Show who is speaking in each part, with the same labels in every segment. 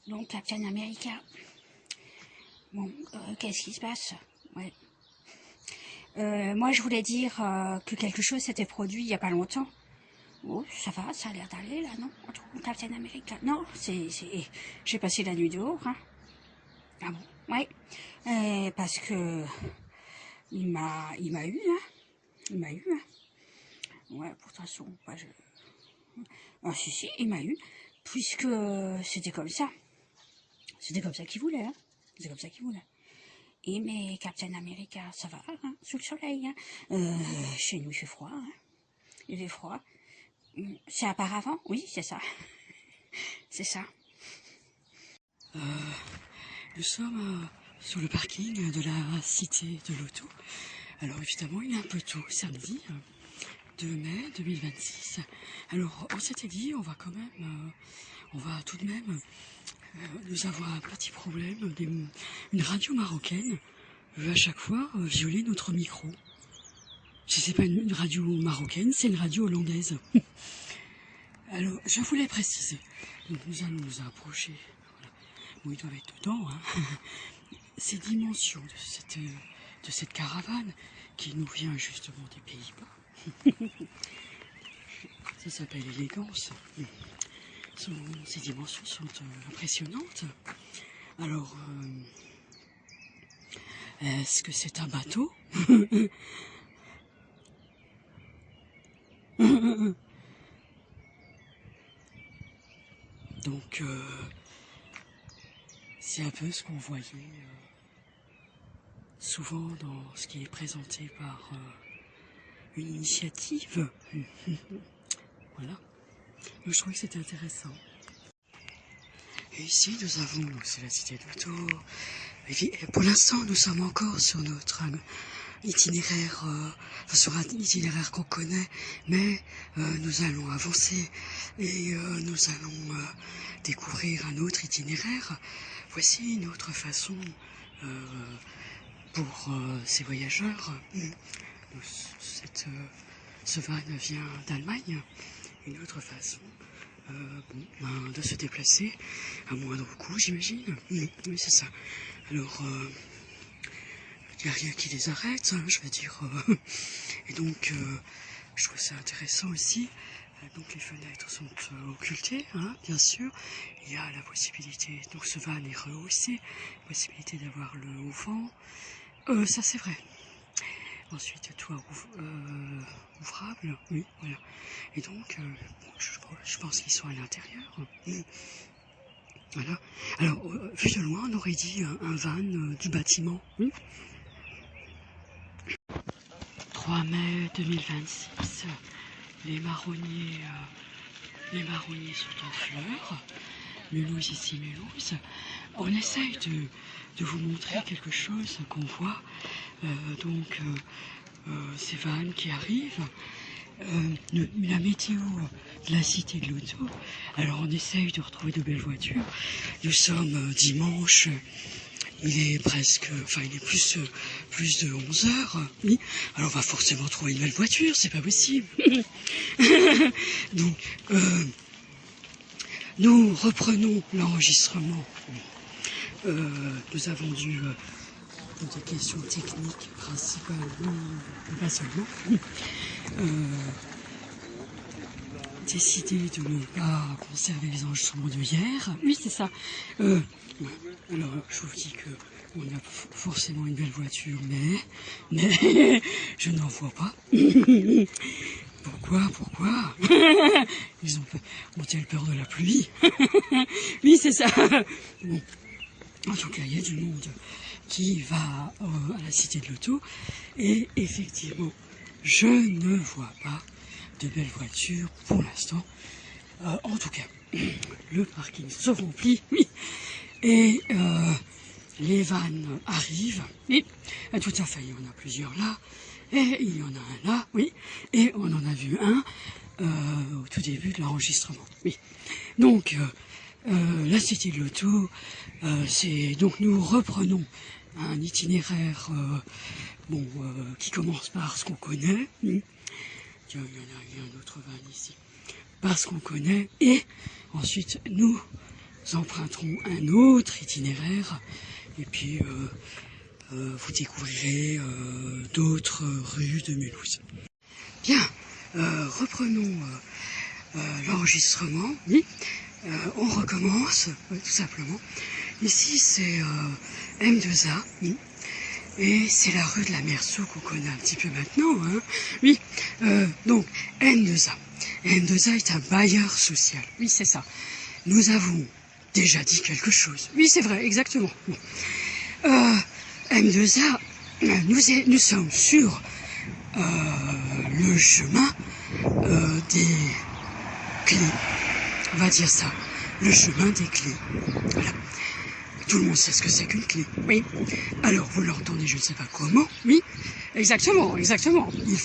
Speaker 1: Donc, Captain America. Bon, qu'est-ce qui se passe? Ouais. Moi, je voulais dire que quelque chose s'était produit il n'y a pas longtemps. Oh, ça va, ça a l'air d'aller, là, non? Entre Captain America. Non, j'ai passé la nuit dehors, hein. Ah bon? Ouais. Parce que... il m'a eu, hein. Il m'a eu, hein. Ouais, pour toute façon, moi, je... Ah, si, il m'a eu. Puisque c'était comme ça. C'était comme ça qu'il voulait, hein. C'est comme ça qu'il voulait. Et mais Captain America, ça va, hein, sous le soleil, hein. Chez nous, il fait froid, hein. Il fait froid. C'est apparemment, oui, c'est ça. C'est ça.
Speaker 2: Nous sommes sur le parking de la Cité de l'Auto. Alors évidemment, il est un peu tôt, samedi 2 mai 2026. Alors on s'était dit, on va tout de même, nous avons un petit problème, une radio marocaine veut à chaque fois violer notre micro. Si c'est pas une radio marocaine, c'est une radio hollandaise. Alors, je voulais préciser. Donc, nous allons nous approcher. Voilà. Bon, ils doivent être dedans. Hein. Ces dimensions de cette caravane qui nous vient justement des Pays-Bas. Ça s'appelle élégance. Ces dimensions sont impressionnantes. Alors, est-ce que c'est un bateau? Donc, c'est un peu ce qu'on voyait souvent dans ce qui est présenté par une initiative. Voilà. Donc, je trouvais que c'était intéressant. Et ici, nous avons, c'est la Cité de l'Auto. Pour l'instant, nous sommes encore sur notre itinéraire, sur un itinéraire qu'on connaît, mais nous allons avancer et nous allons découvrir un autre itinéraire. Voici une autre façon pour ces voyageurs. Ce van vient d'Allemagne. Une autre façon de se déplacer à moindre coût, j'imagine. Oui, c'est ça. Alors, il n'y a rien qui les arrête, hein, je veux dire. Et donc, je trouve ça intéressant aussi. Donc, les fenêtres sont occultées, hein, bien sûr. Il y a la possibilité, donc ce van est rehaussé, possibilité d'avoir le haut vent. Ça, c'est vrai. Ensuite, toit ouvrable, oui, voilà. Et donc, je pense qu'ils sont à l'intérieur. Voilà. Alors, vu de loin, on aurait dit un van du bâtiment. 3 mai 2026, les marronniers sont en fleurs. Mulhouse ici, Mulhouse. On essaye de vous montrer quelque chose qu'on voit. Ces vannes qui arrivent. La météo de la Cité de l'Auto. Alors on essaye de retrouver de belles voitures. Nous sommes dimanche. Il est plus de 11 heures. Oui. Alors on va forcément trouver une belle voiture, c'est pas possible. Donc, nous reprenons l'enregistrement. Nous avons dû, pour des questions techniques principalement, pas seulement, décider de ne pas conserver les enregistrements de hier. Oui, c'est ça. Alors, je vous dis que on a forcément une belle voiture, mais je n'en vois pas. Pourquoi ont-elles peur de la pluie? Oui, c'est ça. Bon. En tout cas, il y a du monde qui va à la Cité de l'Auto. Et effectivement, je ne vois pas de belles voitures pour l'instant. En tout cas, le parking se remplit. Oui. Et les vannes arrivent. Oui, tout à fait, il y en a plusieurs là. Et il y en a un là, oui. Et on en a vu un au tout début de l'enregistrement. Oui. Donc, la Cité de l'Auto, donc nous reprenons un itinéraire qui commence par ce qu'on connaît. Tiens, il y a un autre van ici. Par ce qu'on connaît. Et ensuite, nous emprunterons un autre itinéraire et puis vous découvrirez d'autres rues de Mulhouse. Bien, reprenons l'enregistrement. Oui, on recommence tout simplement. Ici c'est M2A. Oui. Et c'est la rue de la Meursault qu'on connaît un petit peu maintenant. Hein. Oui, donc M2A. M2A est un bailleur social. Oui, c'est ça. Nous avons déjà dit quelque chose. Oui, c'est vrai, exactement. Bon. M2A, nous sommes sur le chemin des clés. On va dire ça. Le chemin des clés. Voilà. Tout le monde sait ce que c'est qu'une clé. Oui. Alors, vous l'entendez, je ne sais pas comment. Oui. Exactement, exactement. Il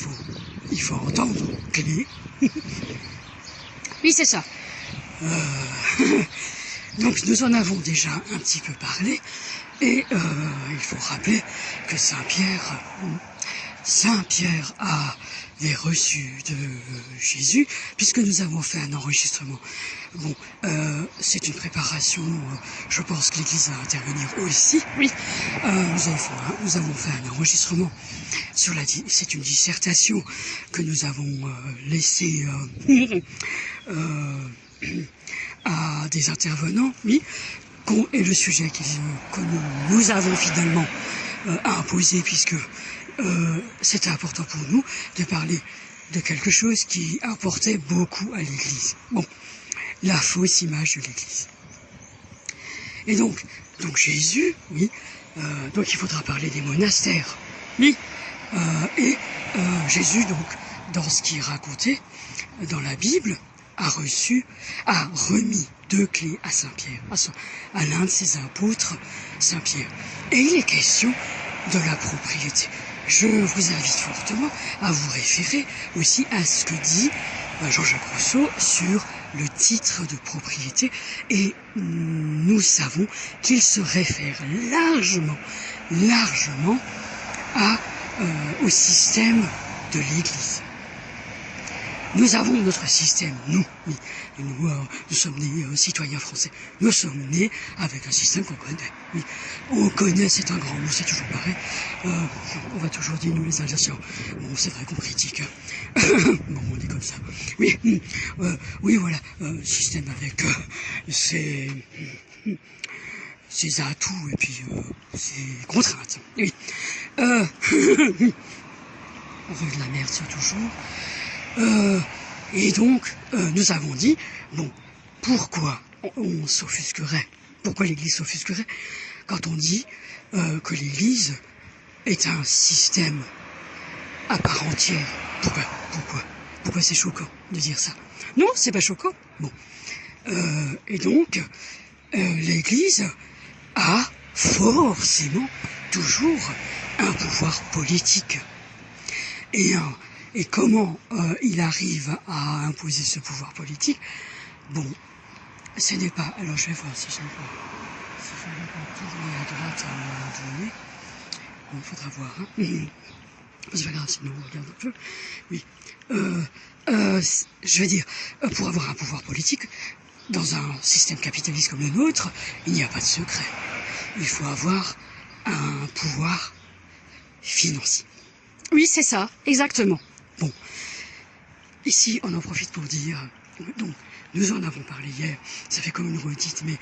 Speaker 2: faut entendre clé. Oui, c'est ça. Donc, nous en avons déjà un petit peu parlé. Et il faut rappeler que Saint-Pierre avait reçu de Jésus, puisque nous avons fait un enregistrement. Bon, c'est une préparation, je pense que l'Église va intervenir aussi. Oui, nous avons fait un enregistrement sur c'est une dissertation que nous avons laissée à des intervenants, oui, et le sujet que nous avons finalement imposé, puisque c'était important pour nous de parler de quelque chose qui apportait beaucoup à l'Église. Bon, la fausse image de l'Église. Et donc Jésus, oui, donc il faudra parler des monastères, oui, Jésus, donc, dans ce qu'il racontait dans la Bible, a remis 2 clés à Saint-Pierre, à l'un de ses apôtres, Saint-Pierre. Et il est question de la propriété. Je vous invite fortement à vous référer aussi à ce que dit Jean-Jacques Rousseau sur le titre de propriété, et nous savons qu'il se réfère largement au système de l'Église. Nous avons notre système, nous sommes nés citoyens français, nous sommes nés avec un système qu'on connaît. Oui. On connaît, c'est un grand mot, c'est toujours pareil. On va toujours dire, nous les Alsaciens, bon, c'est vrai qu'on critique. Bon, on est comme ça. Oui, oui, voilà, système avec ses atouts et puis ses contraintes. Oui. Rue de la Meursault toujours. Et donc, nous avons dit, bon, pourquoi on s'offusquerait, pourquoi l'Église s'offusquerait quand on dit que l'Église est un système à part entière. Pourquoi c'est choquant de dire ça? Non, c'est pas choquant. Bon, et donc, l'Église a forcément toujours un pouvoir politique. Et comment il arrive à imposer ce pouvoir politique? Bon, ce n'est pas... Alors je vais voir si je vais pas tourner à droite à un moment donné. Bon, il faudra voir. Hein. C'est pas grave, sinon on regarde un peu. Oui. Je veux dire, pour avoir un pouvoir politique, dans un système capitaliste comme le nôtre, il n'y a pas de secret. Il faut avoir un pouvoir financier. Oui, c'est ça, exactement. Bon, ici, on en profite pour dire, donc, nous en avons parlé hier, ça fait comme une redite, mais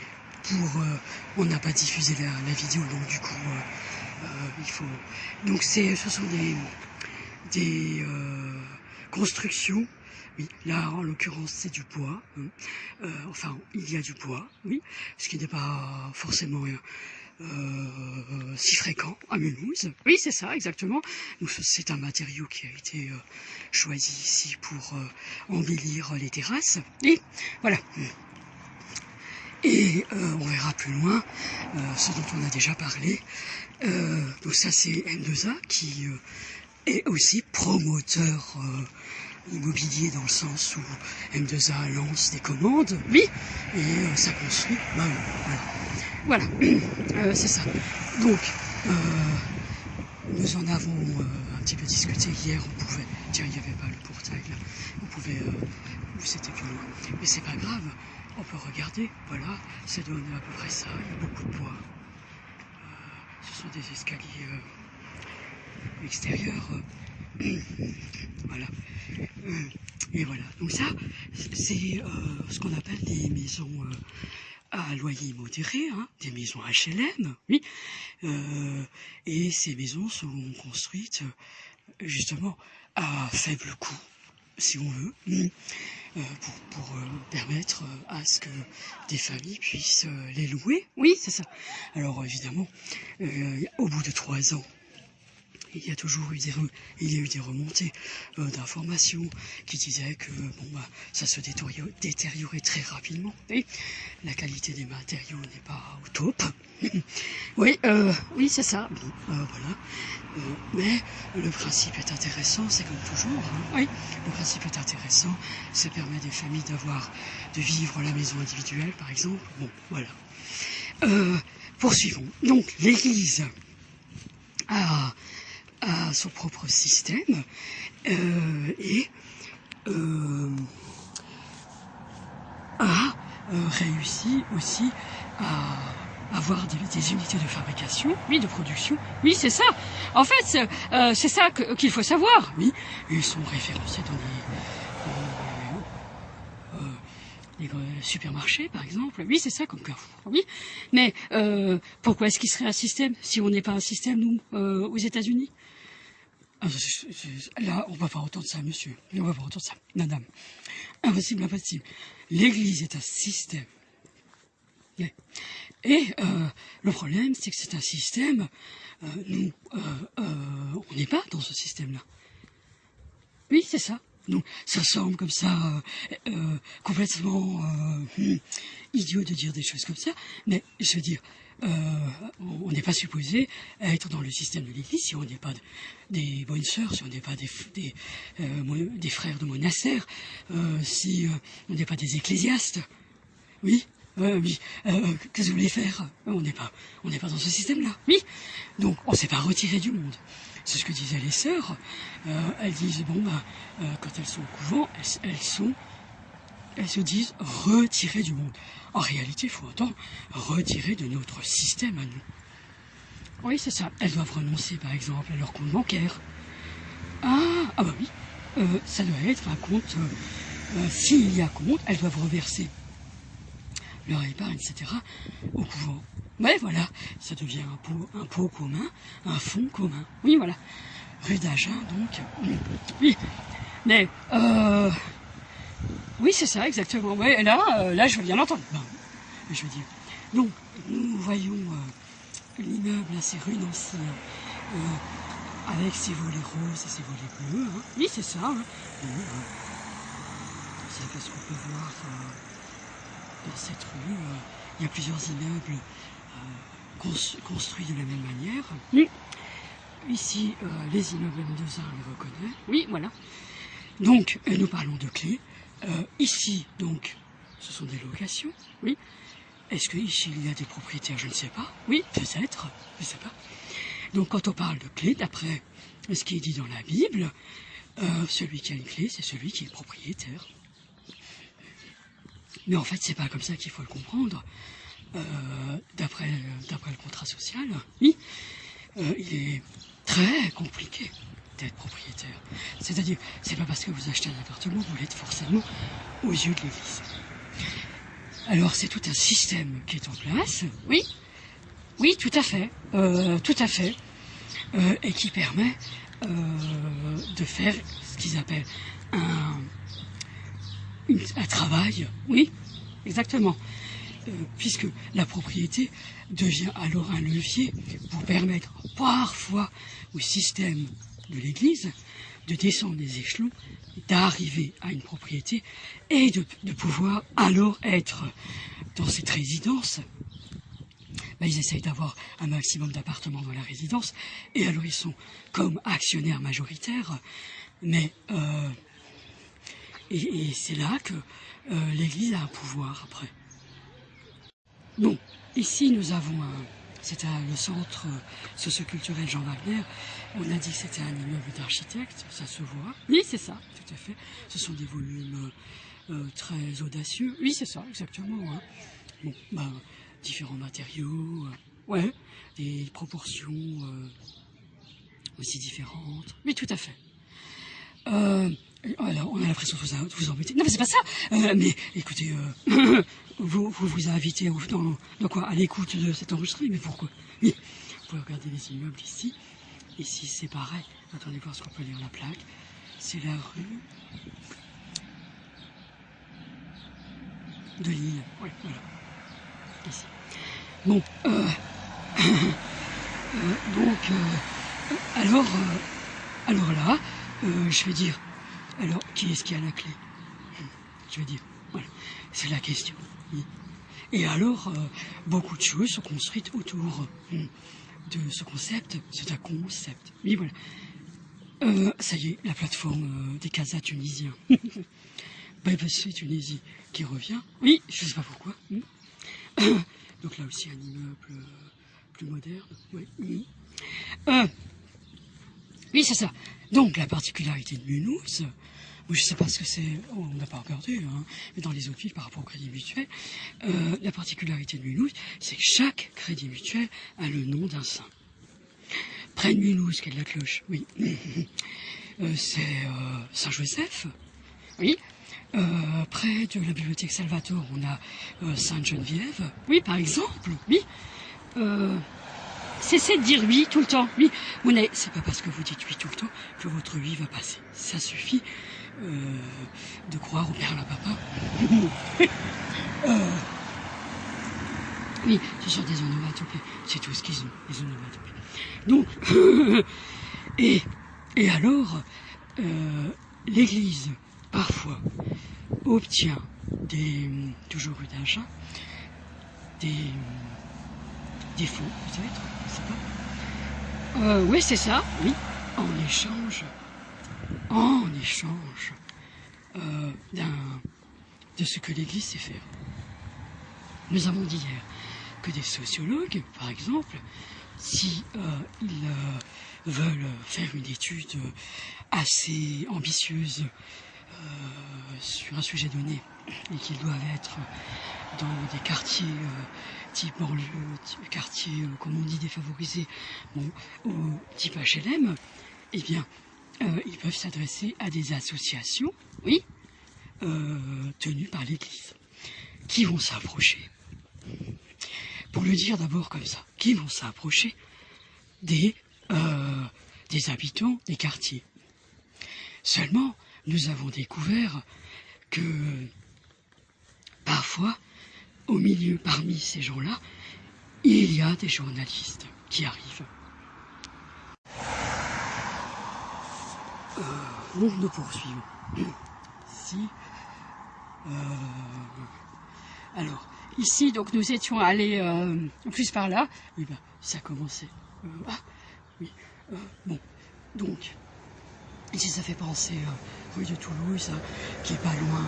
Speaker 2: on n'a pas diffusé la vidéo, donc du coup, il faut... Donc, ce sont des constructions, oui, là, en l'occurrence, c'est du bois, hein. Enfin, il y a du bois, oui, ce qui n'est pas forcément... si fréquent à Mulhouse. Oui, c'est ça, exactement. C'est un matériau qui a été choisi ici pour embellir les terrasses. Et voilà. Et on verra plus loin ce dont on a déjà parlé. Donc ça, c'est M2A qui est aussi promoteur immobilier, dans le sens où M2A lance des commandes, oui, et ça construit, bah, voilà, c'est ça. Donc, nous en avons un petit peu discuté hier, on pouvait, tiens, il n'y avait pas le portail là, on pouvait, c'était plus loin, mais c'est pas grave, on peut regarder, voilà, ça donne à peu près ça, il y a beaucoup de bois. Ce sont des escaliers extérieurs. Voilà. Et voilà. Donc ça, c'est ce qu'on appelle des maisons à loyer modéré, hein, des maisons HLM, oui. Et ces maisons sont construites justement à faible coût, si on veut, pour permettre à ce que des familles puissent les louer. Oui, c'est ça. Alors évidemment, au bout de 3 ans, il y a eu des remontées d'informations qui disaient que ça se détériorait très rapidement. Et la qualité des matériaux n'est pas au top. Oui, c'est ça. Bon, voilà. Mais le principe est intéressant, c'est comme toujours. Hein. Oui, le principe est intéressant. Ça permet des familles de vivre la maison individuelle, par exemple. Bon, voilà. Poursuivons. Donc, l'Église a son propre système et a réussi aussi à avoir des unités de fabrication, oui, de production. Oui, c'est ça. En fait, c'est ça qu'il faut savoir. Oui, ils sont référencés dans les supermarchés, par exemple. Oui, c'est ça, comme Carrefour. Oui, mais pourquoi est-ce qu'il serait un système si on n'est pas un système, nous, aux États-Unis? Là, on ne va pas entendre ça, monsieur. On ne va pas entendre ça, madame. Impossible, impossible. L'Église est un système. Et le problème, c'est que c'est un système, nous, on n'est pas dans ce système-là. Oui, c'est ça. Donc, ça semble comme ça, complètement idiot de dire des choses comme ça, mais je veux dire, on n'est pas supposé être dans le système de l'Église si on n'est pas des bonnes sœurs, si on n'est pas des frères de monastères, si on n'est pas des ecclésiastes. Oui. Oui, qu'est-ce que vous voulez faire? On n'est pas dans ce système-là. Oui, donc on ne s'est pas retiré du monde. C'est ce que disaient les sœurs. Elles disent quand elles sont au couvent, elles se disent retirées du monde. En réalité, il faut entendre retirer de notre système à nous. Oui, c'est ça. Elles doivent renoncer, par exemple, à leur compte bancaire. Ah bah oui. Ça doit être un compte. S'il y a compte, elles doivent reverser leur épargne, etc., au couvent. Ouais, voilà, ça devient un pot commun, un fonds commun. Oui, voilà. Rue d'Agen, donc. Oui, mais, oui, c'est ça, exactement. Ouais, là, je veux bien l'entendre. Bon, je veux dire. Donc, nous voyons l'immeuble, c'est rue Nancy, avec ses volets roses et ses volets bleus. Hein. Oui, c'est ça. Hein. C'est ce qu'on peut voir. Dans cette rue, il y a plusieurs immeubles construits de la même manière. Oui. Ici, les immeubles M2A, on les reconnaît. Oui, voilà. Donc, nous parlons de clés. Ici, donc, ce sont des locations. Oui. Est-ce qu'ici, il y a des propriétaires? Je ne sais pas. Oui, peut-être. Je ne sais pas. Donc, quand on parle de clés, d'après ce qui est dit dans la Bible, celui qui a une clé, c'est celui qui est propriétaire. Mais en fait, c'est pas comme ça qu'il faut le comprendre. D'après le contrat social, oui, il est très compliqué d'être propriétaire. C'est-à-dire, c'est pas parce que vous achetez un appartement que vous l'êtes forcément aux yeux de l'Église. Alors, c'est tout un système qui est en place. Oui, oui, tout à fait, et qui permet de faire ce qu'ils appellent un travail, oui, exactement, puisque la propriété devient alors un levier pour permettre parfois au système de l'Église de descendre les échelons, d'arriver à une propriété et de pouvoir alors être dans cette résidence. Ils essayent d'avoir un maximum d'appartements dans la résidence et alors ils sont comme actionnaires majoritaires, mais et c'est là que l'Église a un pouvoir après. Bon, ici nous avons c'était le centre socioculturel Jean Wagner. On a dit que c'était un immeuble d'architecte, ça se voit. Oui, c'est ça, tout à fait. Ce sont des volumes très audacieux. Oui, c'est ça, exactement. Hein. Bon, bah, différents matériaux, ouais, des proportions aussi différentes. Oui, tout à fait. Alors, on a l'impression de vous embêter. Non, mais c'est pas ça. Mais écoutez, vous invitez dans quoi, à l'écoute de cet enregistrement. Mais pourquoi? Oui, vous pouvez regarder les immeubles ici. Ici, c'est pareil. Attendez voir ce qu'on peut lire la plaque. C'est la rue de Lille. Oui, voilà. Ici. Bon, donc, alors là, je vais dire, alors, qui est-ce qui a la clé? Je vais dire, voilà, c'est la question. Et alors, beaucoup de choses sont construites autour de ce concept. C'est un concept. Oui, voilà. Ça y est, la plateforme des casas tunisiens. BBC Tunisie qui revient. Oui, je ne sais pas pourquoi. Donc là aussi, un immeuble plus moderne. Oui, oui c'est ça. Donc, la particularité de Mulhouse, je ne sais pas ce que c'est, on n'a pas regardé, hein, mais dans les autres villes par rapport au crédit mutuel, la particularité de Mulhouse, c'est que chaque crédit mutuel a le nom d'un saint. Près de Mulhouse, qui est de la cloche, oui, c'est Saint-Joseph, oui. Près de la bibliothèque Salvatore, on a Sainte-Geneviève, oui, par exemple, oui. Cessez de dire oui tout le temps, oui. C'est pas parce que vous dites oui tout le temps que votre oui va passer. Ça suffit de croire au père la papa. Oui, ce sont des onomatopées. C'est tout ce qu'ils ont, les onomatopées. Donc, et alors, l'Église, parfois, obtient toujours rue d'Agen, des fonds, peut-être, je sais pas. Oui, c'est ça, oui, en échange de ce que l'Église sait faire. Nous avons dit hier que des sociologues, par exemple, si ils veulent faire une étude assez ambitieuse sur un sujet donné et qu'ils doivent être dans des quartiers type banlieue, quartiers, comme on dit, défavorisés, bon, type HLM, eh bien, ils peuvent s'adresser à des associations, oui, tenues par l'Église, qui vont s'approcher, pour le dire d'abord comme ça, qui vont s'approcher des habitants des quartiers. Seulement, nous avons découvert que parfois, au milieu, parmi ces gens-là, il y a des journalistes qui arrivent. Donc nous poursuivons. Ici, alors, ici, donc nous étions allés plus par là. Oui, ben, ça commençait. Oui, bon, donc, ici ça fait penser rue de Toulouse, qui est pas loin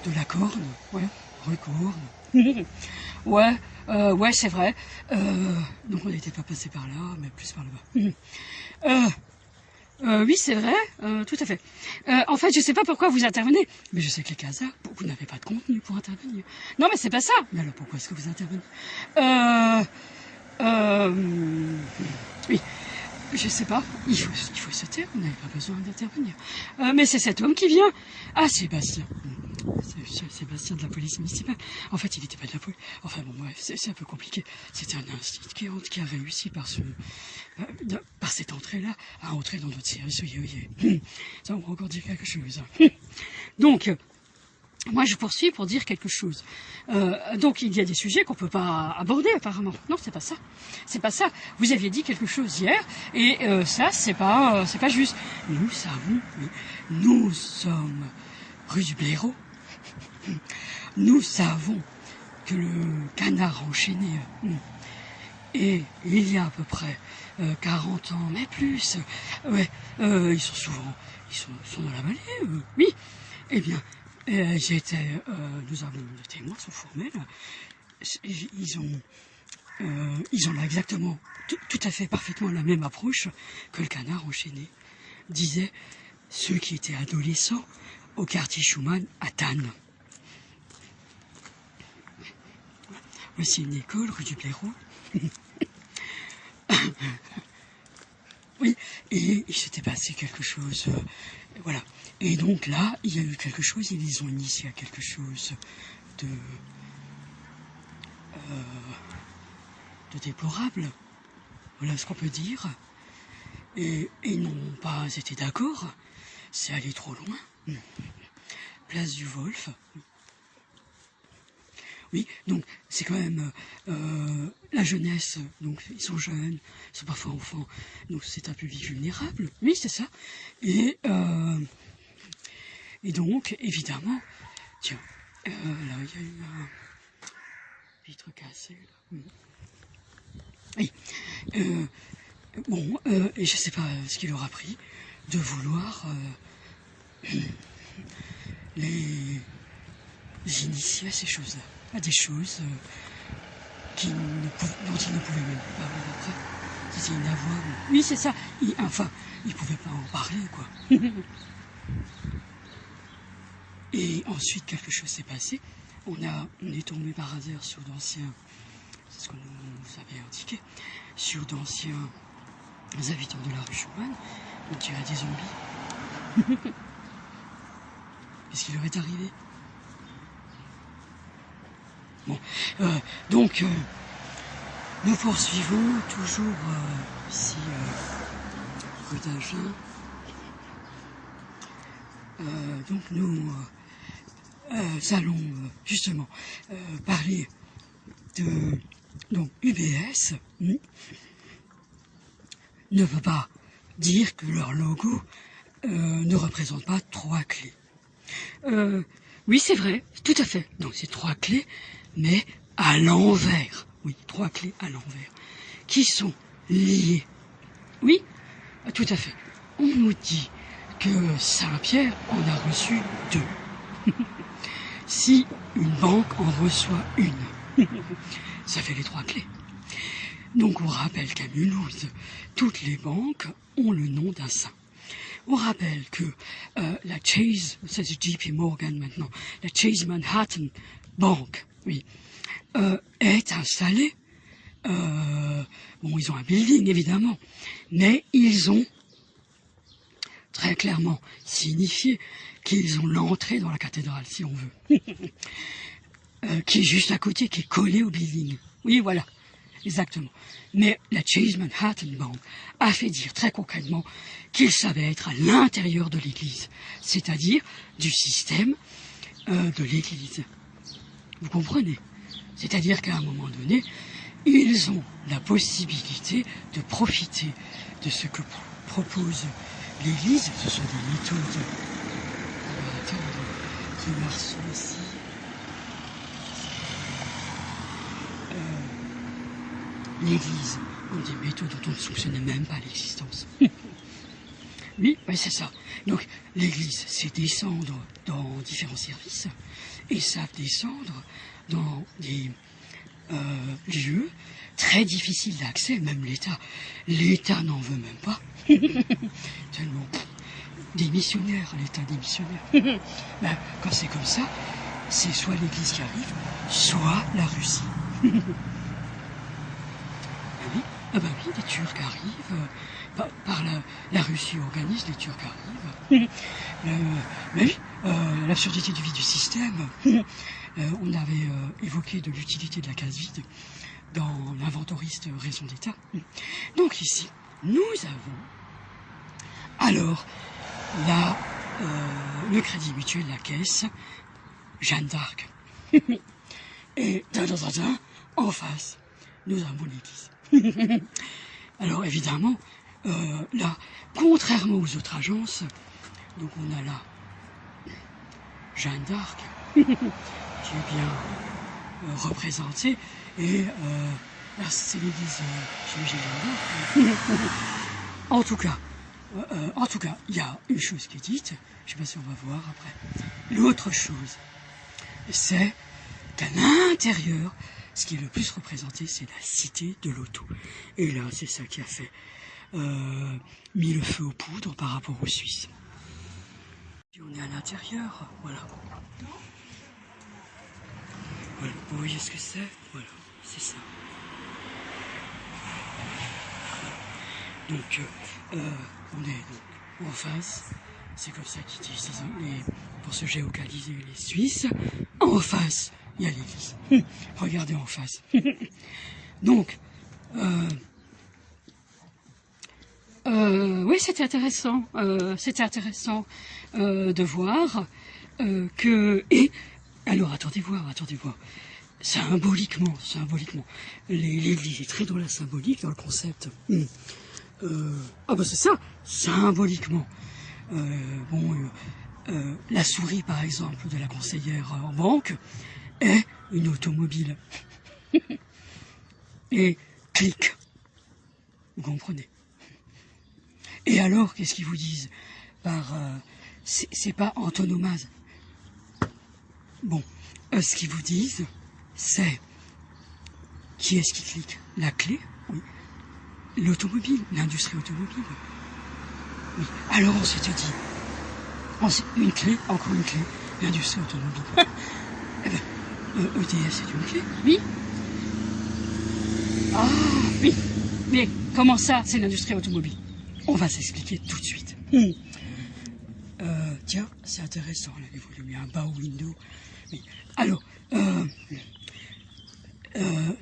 Speaker 2: de la Corne, ouais, rue Corne. Ouais, c'est vrai. Donc on n'était pas passé par là, mais plus par là-bas. Oui, c'est vrai, tout à fait. En fait, je sais pas pourquoi vous intervenez, mais je sais que les casas, vous n'avez pas de contenu pour intervenir. Non, mais c'est pas ça. Mais alors pourquoi est-ce que vous intervenez? Oui, je sais pas. Il faut se taire, on n'avait pas besoin d'intervenir. Mais c'est cet homme qui vient. Ah, Sébastien. C'est Sébastien de la police municipale. En fait, il n'était pas de la police. Enfin bon, bref, c'est un peu compliqué. C'était un institut qui a réussi par cette entrée-là à entrer dans notre service. Oui. Ça, on va encore dire quelque chose. Donc, moi, je poursuis pour dire quelque chose. Donc, il y a des sujets qu'on peut pas aborder, apparemment. Non, c'est pas ça. C'est pas ça. Vous aviez dit quelque chose hier, et ça, c'est pas juste. Nous sommes rue du Blaireau. Nous savons que le canard enchaîné, et il y a à peu près 40 ans, mais plus, ils sont dans la vallée, oui. Eh bien, nous avons des témoins, sont formels, ils ont là exactement, tout à fait parfaitement la même approche que le canard enchaîné. Disait, ceux qui étaient adolescents au quartier Schumann à Tannes. Voici une école rue du Blaireau. Oui, et il s'était passé quelque chose, voilà. Et donc là, il y a eu quelque chose, ils les ont initiés à quelque chose de déplorable. Voilà ce qu'on peut dire. Et ils n'ont pas été d'accord. C'est allé trop loin. Place du Wolf. Oui, donc c'est quand même la jeunesse, donc ils sont jeunes, ils sont parfois enfants, donc c'est un public vulnérable, oui c'est ça. Et donc évidemment, tiens, là il y a eu un vitre cassé. Oui, bon, et je sais pas ce qu'il aura pris de vouloir les initier à ces choses-là, à des choses dont il ne pouvait même pas parler après. C'était inavouable. Oui, c'est ça. Enfin, il ne pouvait pas en parler, quoi. Et ensuite, quelque chose s'est passé. On est tombé par hasard sur d'anciens, c'est ce qu'on nous avait indiqué, sur d'anciens habitants de la rue Schumann, on dirait des zombies. Qu'est-ce qui leur est arrivé? Bon, donc, nous poursuivons toujours ici, rue d'Agen. Donc nous allons justement parler de donc UBS ne peut pas dire que leur logo ne représente pas 3 clés. Oui, c'est vrai, tout à fait. Donc c'est 3 clés, mais à l'envers. Oui, 3 clés à l'envers, qui sont liées. Oui, tout à fait. On nous dit que Saint-Pierre en a reçu 2. Si une banque en reçoit une, ça fait les 3 clés. Donc on rappelle qu'à Mulhouse, toutes les banques ont le nom d'un saint. On rappelle que la Chase, c'est JP Morgan maintenant, la Chase Manhattan Bank, oui, est installée. Bon, ils ont un building évidemment, mais ils ont très clairement signifié qu'ils ont l'entrée dans la cathédrale, si on veut, qui est juste à côté, qui est collée au building. Oui, voilà, exactement. Mais la Chase Manhattan Bank a fait dire très concrètement qu'ils savaient être à l'intérieur de l'Église, c'est-à-dire du système de l'Église. Vous comprenez? C'est-à-dire qu'à un moment donné, ils ont la possibilité de profiter de ce que propose l'Église. Ce sont des méthodes. On va attendre que Marceau ici. L'Église ont des méthodes dont on ne soupçonnait même pas l'existence. Oui, c'est ça. Donc l'Église sait descendre dans différents services et savent descendre dans des lieux très difficiles d'accès, même l'État. L'État n'en veut même pas. Tellement des missionnaires, l'État des missionnaires. Ben, quand c'est comme ça, c'est soit l'Église qui arrive, soit la Russie. Oui. Ah ben oui, les Turcs arrivent, par la Russie organise, les Turcs arrivent. Mais oui, l'absurdité du vide du système, on avait évoqué de l'utilité de la case vide dans l'inventoriste Raison d'État. Donc ici, nous avons alors le Crédit Mutuel, la caisse, Jeanne d'Arc. Et en face, nous avons l'Église. Alors évidemment, là, contrairement aux autres agences, donc on a là Jeanne d'Arc, qui est bien représentée, et là c'est l'Église, Jeanne d'Arc. En tout cas, il y a une chose qui est dite, je ne sais pas si on va voir après. L'autre chose, c'est qu'à l'intérieur, ce qui est le plus représenté, c'est la cité de l'auto. Et là, c'est ça qui a fait mis le feu aux poudres par rapport aux Suisses. Ici, on est à l'intérieur, voilà. Voilà, vous voyez ce que c'est? Voilà, c'est ça. Donc, on est donc en face. C'est comme ça qu'ils disent pour se géocaliser les Suisses. En face, il y a l'église. Regardez en face. Donc, oui, c'était intéressant. C'était intéressant de voir que... Et, alors, attendez voir. Symboliquement, l'église est très dans la symbolique, dans le concept. Ah bah c'est ça, symboliquement. La souris, par exemple, de la conseillère en banque est une automobile. Et clic. Vous comprenez? Et alors, qu'est-ce qu'ils vous disent? C'est pas antonomase. Bon, ce qu'ils vous disent, c'est qui est-ce qui clique? La clé? Oui. L'automobile, l'industrie automobile. Oui. Alors on s'était dit, une clé, encore une clé, l'industrie automobile. Eh ben, EDF c'est une clé, oui. Ah oui, mais comment ça c'est l'industrie automobile? On va s'expliquer tout de suite. Tiens, c'est intéressant, là, il voulu un bow window. Mais, alors,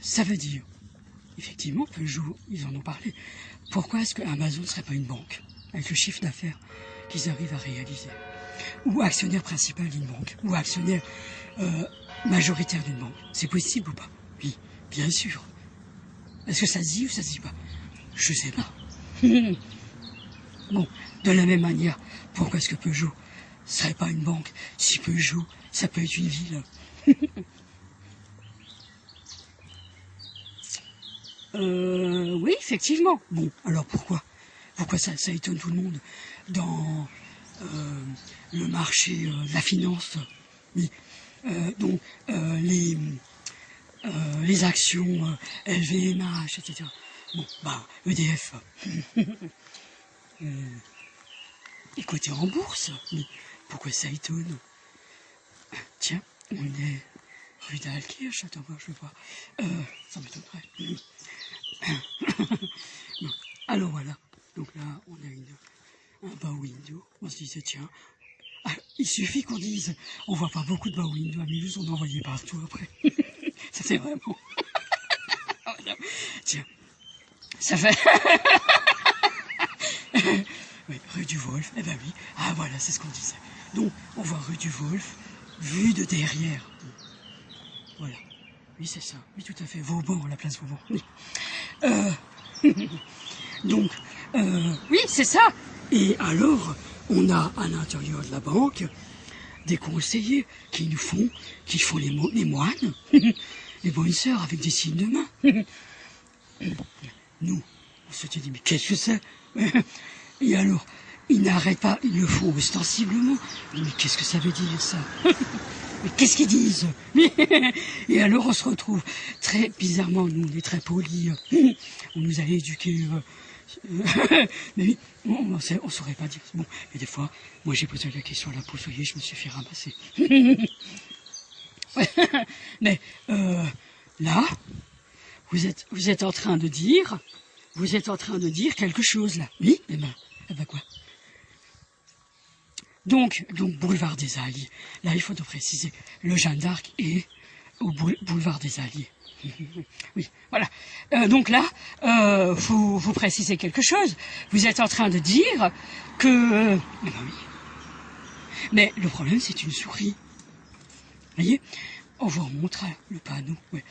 Speaker 2: ça veut dire, effectivement, Peugeot, ils en ont parlé. Pourquoi est-ce que Amazon ne serait pas une banque, avec le chiffre d'affaires qu'ils arrivent à réaliser? Ou actionnaire principal d'une banque, ou actionnaire majoritaire d'une banque. C'est possible ou pas? Oui, bien sûr. Est-ce que ça se dit ou ça se dit pas? Je sais pas. Bon, de la même manière, pourquoi est-ce que Peugeot serait pas une banque? Si Peugeot, ça peut être une ville. Oui, effectivement. Bon, alors pourquoi ça étonne tout le monde dans le marché de la finance? Oui. Donc, les actions LVMH, etc. Bon, bah, EDF est coté en bourse. Mais pourquoi ça étonne? Tiens, on est rue d'Alkirch, attends, je vais voir. Ça m'étonnerait. Non. Alors voilà, donc là, on a un bow window. On se disait, tiens, il suffit qu'on dise, on voit pas beaucoup de bow window à Mulhouse, on en voyait partout après. Ça fait vraiment... Tiens, ça fait... Oui, rue du Wolf, eh ben oui, ah voilà, c'est ce qu'on disait. Donc, on voit rue du Wolf, vue de derrière. Voilà, oui c'est ça, oui tout à fait, Vauban, la place Vauban. Oui. Donc, oui c'est ça. Et alors, on a à l'intérieur de la banque des conseillers qui font les moines, les bonnes sœurs avec des signes de main. Nous, on s'était dit, mais qu'est-ce que c'est? Et alors, ils n'arrêtent pas, ils le font ostensiblement. Mais qu'est-ce que ça veut dire, ça? Mais qu'est-ce qu'ils disent? Et alors, on se retrouve très bizarrement, nous, on est très polis. On nous a éduqués. Mais on ne saurait pas dire. Bon, mais des fois, moi, j'ai posé la question à la pousse, vous voyez, je me suis fait ramasser. Mais là, vous êtes en train de dire quelque chose là. Oui, eh ben quoi? Donc boulevard des Alliés. Là, il faut te préciser, le Jeanne d'Arc est au boulevard des Alliés. Oui, voilà. Donc là, vous précisez quelque chose. Vous êtes en train de dire que... eh ben oui. Mais le problème, c'est une souris. Vous voyez? On vous remontre le panneau. Oui.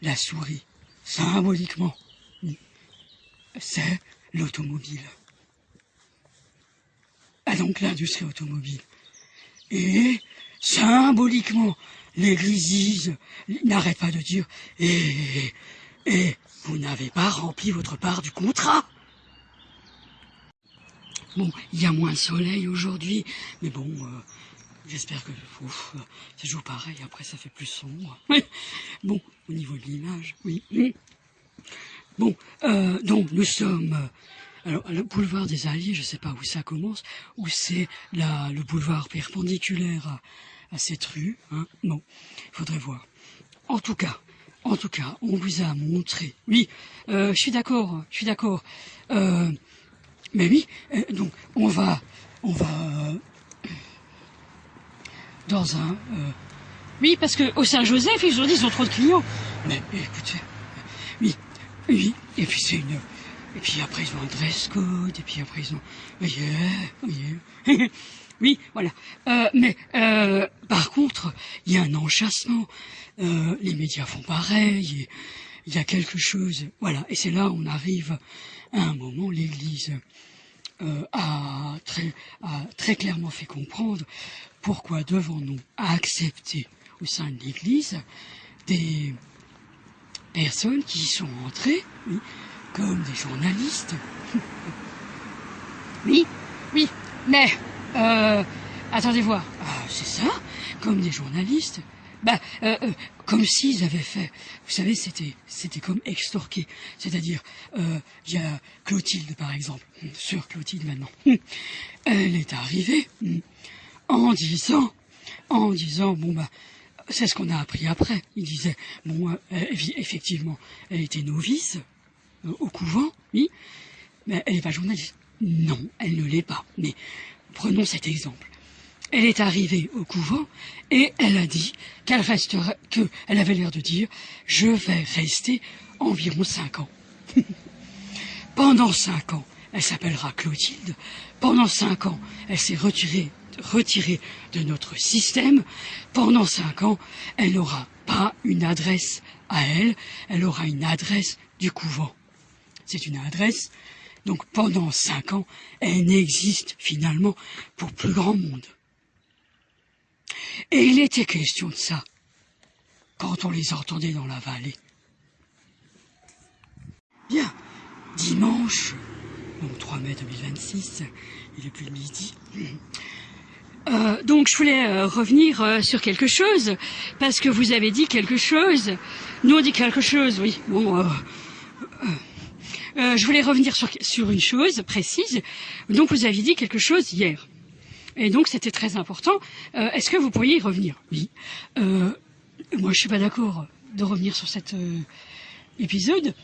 Speaker 2: La souris, symboliquement, c'est l'automobile. Ah donc l'industrie automobile. Et symboliquement, l'église n'arrête pas de dire et vous n'avez pas rempli votre part du contrat. Bon, il y a moins de soleil aujourd'hui, mais bon, j'espère que c'est toujours pareil, après ça fait plus sombre. Bon, au niveau de l'image, oui. Bon, donc nous sommes Alors, le boulevard des Alliés, je sais pas où ça commence, où c'est le boulevard perpendiculaire à cette rue, hein. Bon, faudrait voir. En tout cas, on vous a montré. Oui, je suis d'accord. Mais oui, donc on va dans un. Oui, parce que au Saint-Joseph, aujourd'hui, ils ont trop de clients. Mais écoutez, oui, et puis c'est une. Et puis après, ils ont un dress code, et puis après, ils ont. Oui, oui, voilà. Mais par contre, il y a un enchâssement. Les médias font pareil. Il y a quelque chose. Voilà. Et c'est là où on arrive à un moment, l'Église a très clairement fait comprendre pourquoi devons-nous accepter au sein de l'Église des personnes qui sont entrées, oui, comme des journalistes. Oui, mais attendez voir, c'est ça, comme des journalistes. Comme s'ils avaient fait, vous savez, c'était comme extorquer. C'est-à-dire, il y a Clotilde par exemple, sœur Clotilde maintenant. Elle est arrivée en disant, bon c'est ce qu'on a appris après. Il disait, bon, effectivement, elle était novice au couvent, oui, mais elle n'est pas journaliste. Non, elle ne l'est pas. Mais prenons cet exemple. Elle est arrivée au couvent et elle a dit qu'elle avait l'air de dire « Je vais rester environ 5 ans ». Pendant 5 ans, elle s'appellera Clotilde. Pendant 5 ans, elle s'est retirée de notre système. Pendant 5 ans, elle n'aura pas une adresse à elle, elle aura une adresse du couvent. C'est une adresse. Donc pendant 5 ans, elle n'existe finalement pour plus grand monde. Et il était question de ça quand on les entendait dans la vallée. Bien, dimanche, donc 3 mai 2026, il est plus de midi. Donc je voulais revenir sur quelque chose, parce que vous avez dit quelque chose. Nous on dit quelque chose, oui. Bon, je voulais revenir sur une chose précise. Donc vous aviez dit quelque chose hier. Et donc c'était très important. Est-ce que vous pourriez y revenir? Oui. Moi je suis pas d'accord de revenir sur cet épisode,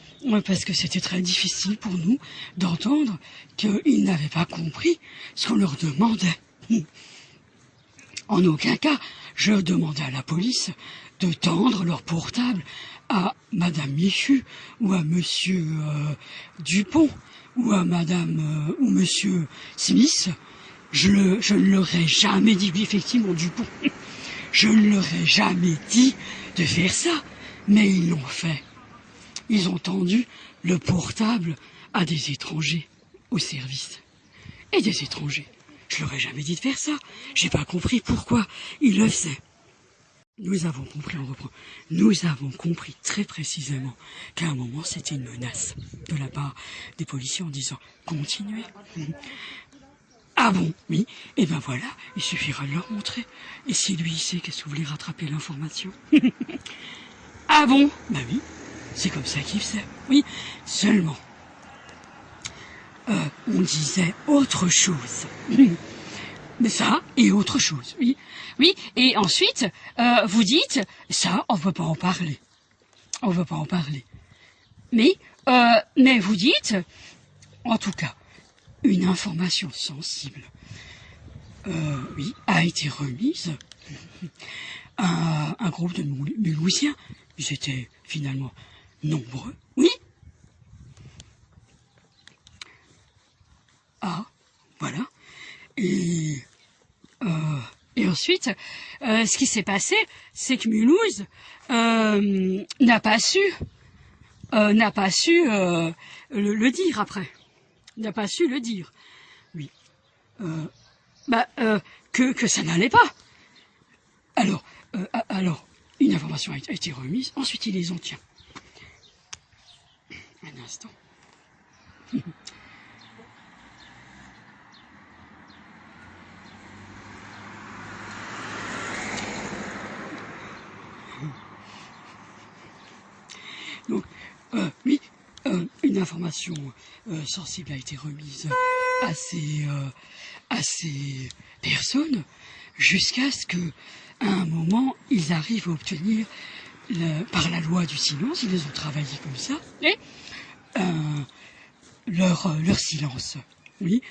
Speaker 2: parce que c'était très difficile pour nous d'entendre qu'ils n'avaient pas compris ce qu'on leur demandait. En aucun cas, je demandais à la police de tendre leur portable à Madame Michu ou à Monsieur Dupont ou à Madame ou Monsieur Smith. Je ne leur ai jamais dit, oui effectivement Dupont, je ne leur ai jamais dit de faire ça, mais ils l'ont fait. Ils ont tendu le portable à des étrangers au service. Et des étrangers. Je leur ai jamais dit de faire ça. J'ai pas compris pourquoi ils le faisaient. Nous avons compris, on reprend. Nous avons compris très précisément qu'à un moment c'était une menace de la part des policiers en disant continuez. Ah bon, oui. Et ben voilà, il suffira de leur montrer. Et si lui il sait qu'est-ce que vous voulez rattraper l'information. Ah bon, bah oui. C'est comme ça qu'il faisait. Oui, seulement. On disait autre chose. Mais ça et autre chose, oui. Oui, et ensuite, vous dites, ça, on ne veut pas en parler. On ne veut pas en parler. Mais vous dites, en tout cas, une information sensible, oui, a été remise à un groupe de Mulhousiens. Ils étaient finalement nombreux, oui. Ah, voilà. Et ensuite, ce qui s'est passé, c'est que Mulhouse n'a pas su le dire après. N'a pas su le dire. Oui. Que ça n'allait pas. Alors, une information a été remise. Ensuite, ils les ont tiens. Un instant. Donc, oui, une information sensible a été remise à ces personnes, jusqu'à ce que, à un moment, ils arrivent à obtenir, par la loi du silence, ils les ont travaillés comme ça, et leur silence. Oui.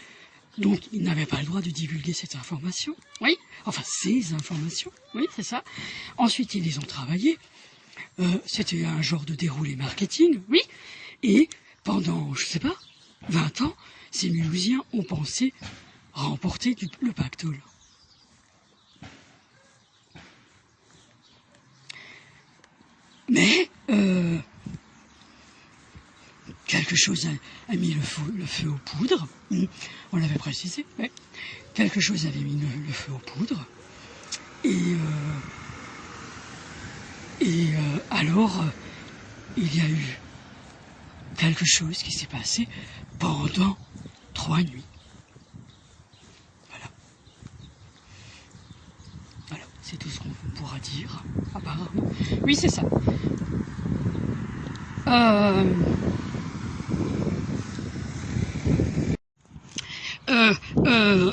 Speaker 2: Donc, ils n'avaient pas le droit de divulguer cette information. Oui. Enfin, ces informations. Oui, c'est ça. Ensuite, ils les ont travaillées. C'était un genre de déroulé marketing. Oui. Et pendant, je sais pas, 20 ans, ces Mulhousiens ont pensé remporter le pactole. Mais quelque chose a mis le feu aux poudres. On l'avait précisé. Mais quelque chose avait mis le feu aux poudres. Et alors, il y a eu quelque chose qui s'est passé pendant 3 nuits. Voilà. Voilà, c'est tout ce qu'on pourra dire, apparemment. Oui, c'est ça.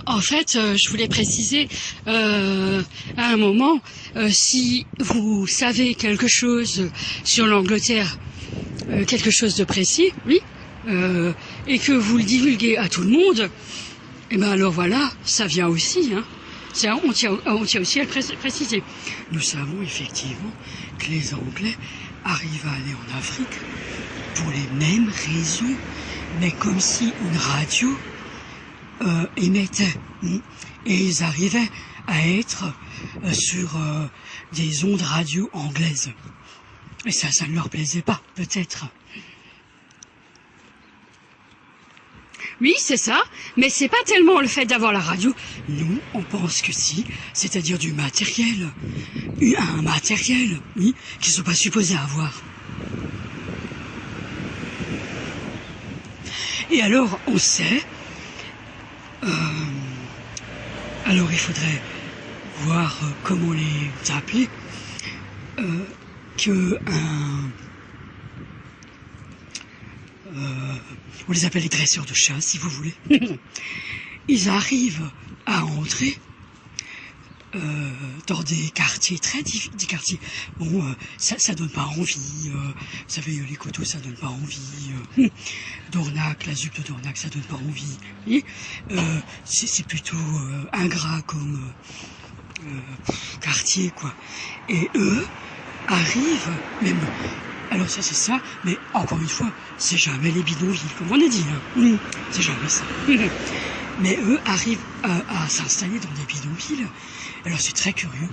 Speaker 2: En fait, je voulais préciser, à un moment, si vous savez quelque chose sur l'Angleterre, quelque chose de précis, oui, et que vous le divulguez à tout le monde, et ben alors voilà, ça vient aussi, hein. On tient aussi à le préciser. Nous savons effectivement que les Anglais arrivent à aller en Afrique pour les mêmes raisons, mais comme si une radio émettaient, et ils arrivaient à être sur des ondes radio anglaises. Et ça ne leur plaisait pas, peut-être. Oui, c'est ça, mais c'est pas tellement le fait d'avoir la radio. Nous, on pense que si, c'est-à-dire du matériel, un matériel, oui, qu'ils ne sont pas supposés avoir. Et alors, on sait, alors il faudrait voir comment les appeler, on les appelle les dresseurs de chats, si vous voulez. Ils arrivent à entrer dans des quartiers des quartiers. Bon, ça donne pas envie. Vous savez, les coteaux, ça donne pas envie. Dornac, la ZUP de Dornac, ça donne pas envie. Et c'est plutôt ingrat comme quartier, quoi. Et eux arrivent même. Alors ça c'est ça, mais encore une fois, c'est jamais les bidonvilles, comme on a dit. Hein. C'est jamais ça. Mais eux arrivent à s'installer dans des bidonvilles. Alors c'est très curieux.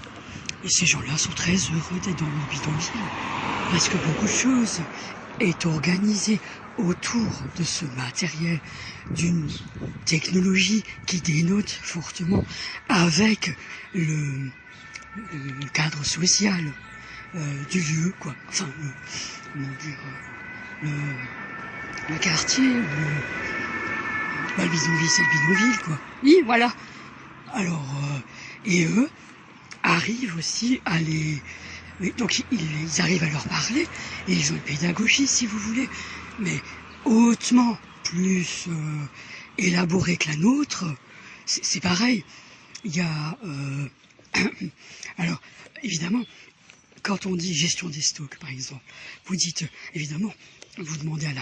Speaker 2: Et ces gens-là sont très heureux d'être dans le bidonville. Parce que beaucoup de choses est organisée autour de ce matériel, d'une technologie qui dénote fortement avec le cadre social du lieu, quoi. Enfin, le quartier, le bidonville, c'est le bidonville, quoi. Oui, voilà. Alors, et eux arrivent aussi à les... Donc, ils arrivent à leur parler, et ils ont une pédagogie, si vous voulez, mais hautement plus élaborée que la nôtre. C'est pareil. Il y a... alors, évidemment, quand on dit gestion des stocks, par exemple, vous dites, évidemment, vous demandez à